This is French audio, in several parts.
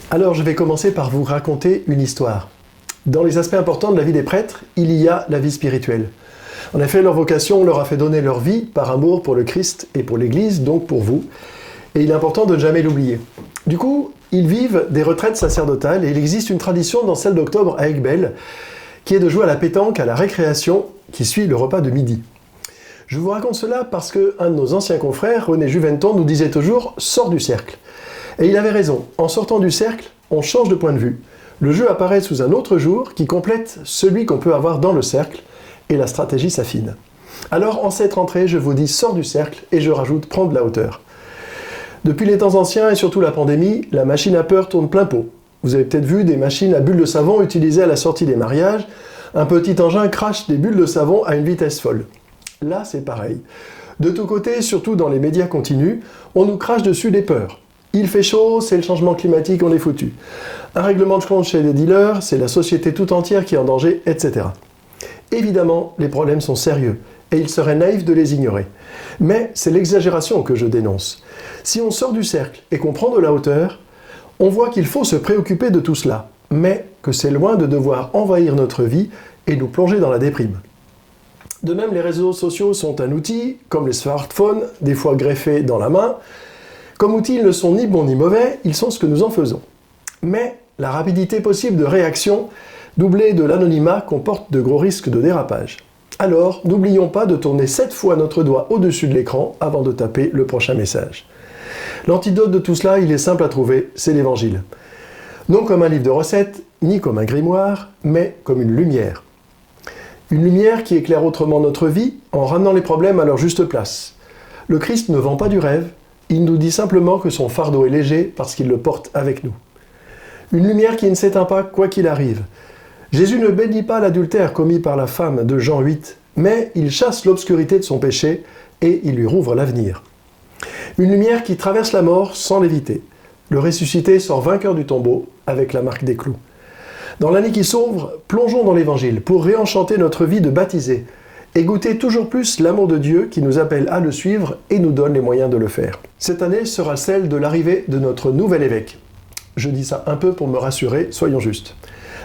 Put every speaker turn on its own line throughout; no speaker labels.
Alors je vais commencer par vous raconter une histoire. Dans les aspects importants de la vie des prêtres, il y a la vie spirituelle. En effet, leur vocation leur a fait donner leur vie par amour pour le Christ et pour l'Église, donc pour vous. Et il est important de ne jamais l'oublier. Du coup, ils vivent des retraites sacerdotales et il existe une tradition dans celle d'octobre à Aiguebelle qui est de jouer à la pétanque à la récréation qui suit le repas de midi. Je vous raconte cela parce qu'un de nos anciens confrères, René Juventon, nous disait toujours « sors du cercle ». Et il avait raison, en sortant du cercle, on change de point de vue. Le jeu apparaît sous un autre jour qui complète celui qu'on peut avoir dans le cercle et la stratégie s'affine. Alors en cette rentrée, je vous dis « sors du cercle » et je rajoute « prends de la hauteur ». Depuis les temps anciens et surtout la pandémie, la machine à peur tourne plein pot. Vous avez peut-être vu des machines à bulles de savon utilisées à la sortie des mariages. Un petit engin crache des bulles de savon à une vitesse folle. Là, c'est pareil. De tous côtés, surtout dans les médias continus, on nous crache dessus des peurs. Il fait chaud, c'est le changement climatique, on est foutu. Un règlement de compte chez les dealers, c'est la société tout entière qui est en danger, etc. Évidemment, les problèmes sont sérieux, et il serait naïf de les ignorer. Mais c'est l'exagération que je dénonce. Si on sort du cercle et qu'on prend de la hauteur, on voit qu'il faut se préoccuper de tout cela, mais que c'est loin de devoir envahir notre vie et nous plonger dans la déprime. De même, les réseaux sociaux sont un outil, comme les smartphones, des fois greffés dans la main. Comme outils, ils ne sont ni bons ni mauvais, ils sont ce que nous en faisons. Mais la rapidité possible de réaction, doublée de l'anonymat, comporte de gros risques de dérapage. Alors, n'oublions pas de tourner 7 fois notre doigt au-dessus de l'écran avant de taper le prochain message. L'antidote de tout cela, il est simple à trouver, c'est l'Évangile. Non comme un livre de recettes, ni comme un grimoire, mais comme une lumière. Une lumière qui éclaire autrement notre vie en ramenant les problèmes à leur juste place. Le Christ ne vend pas du rêve, il nous dit simplement que son fardeau est léger parce qu'il le porte avec nous. Une lumière qui ne s'éteint pas quoi qu'il arrive. Jésus ne bénit pas l'adultère commis par la femme de Jean 8, mais il chasse l'obscurité de son péché et il lui rouvre l'avenir. Une lumière qui traverse la mort sans l'éviter. Le ressuscité sort vainqueur du tombeau avec la marque des clous. Dans l'année qui s'ouvre, plongeons dans l'Évangile pour réenchanter notre vie de baptisé et goûter toujours plus l'amour de Dieu qui nous appelle à le suivre et nous donne les moyens de le faire. Cette année sera celle de l'arrivée de notre nouvel évêque. Je dis ça un peu pour me rassurer, soyons justes.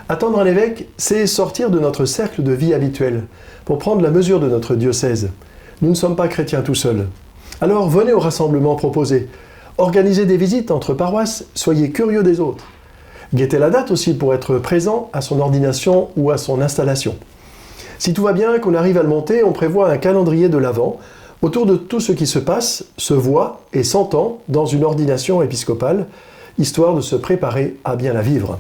Attendre un évêque, c'est sortir de notre cercle de vie habituel, pour prendre la mesure de notre diocèse. Nous ne sommes pas chrétiens tout seuls. Alors venez au rassemblement proposé. Organisez des visites entre paroisses, soyez curieux des autres. Guettez la date aussi pour être présent à son ordination ou à son installation. Si tout va bien, qu'on arrive à le monter, on prévoit un calendrier de l'Avent autour de tout ce qui se passe, se voit et s'entend dans une ordination épiscopale, histoire de se préparer à bien la vivre.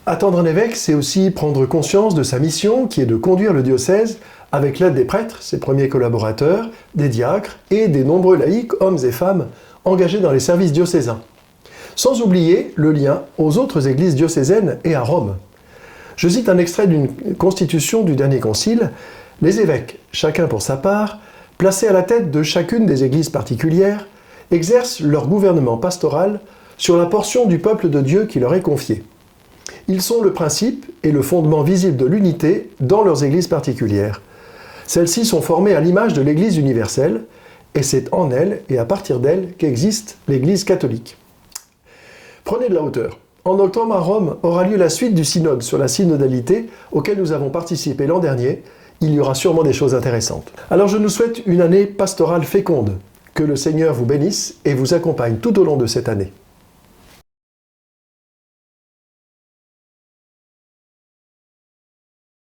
Attendre un évêque, c'est aussi prendre conscience de sa mission qui est de conduire le diocèse avec l'aide des prêtres, ses premiers collaborateurs, des diacres et des nombreux laïcs, hommes et femmes, engagés dans les services diocésains. Sans oublier le lien aux autres églises diocésaines et à Rome. Je cite un extrait d'une constitution du dernier concile. Les évêques, chacun pour sa part, placés à la tête de chacune des églises particulières, exercent leur gouvernement pastoral sur la portion du peuple de Dieu qui leur est confiée. Ils sont le principe et le fondement visible de l'unité dans leurs églises particulières. Celles-ci sont formées à l'image de l'Église universelle, et c'est en elle et à partir d'elle qu'existe l'Église catholique. Prenez de la hauteur. En octobre à Rome aura lieu la suite du synode sur la synodalité auquel nous avons participé l'an dernier. Il y aura sûrement des choses intéressantes. Alors je nous souhaite une année pastorale féconde. Que le Seigneur vous bénisse et vous accompagne tout au long de cette année.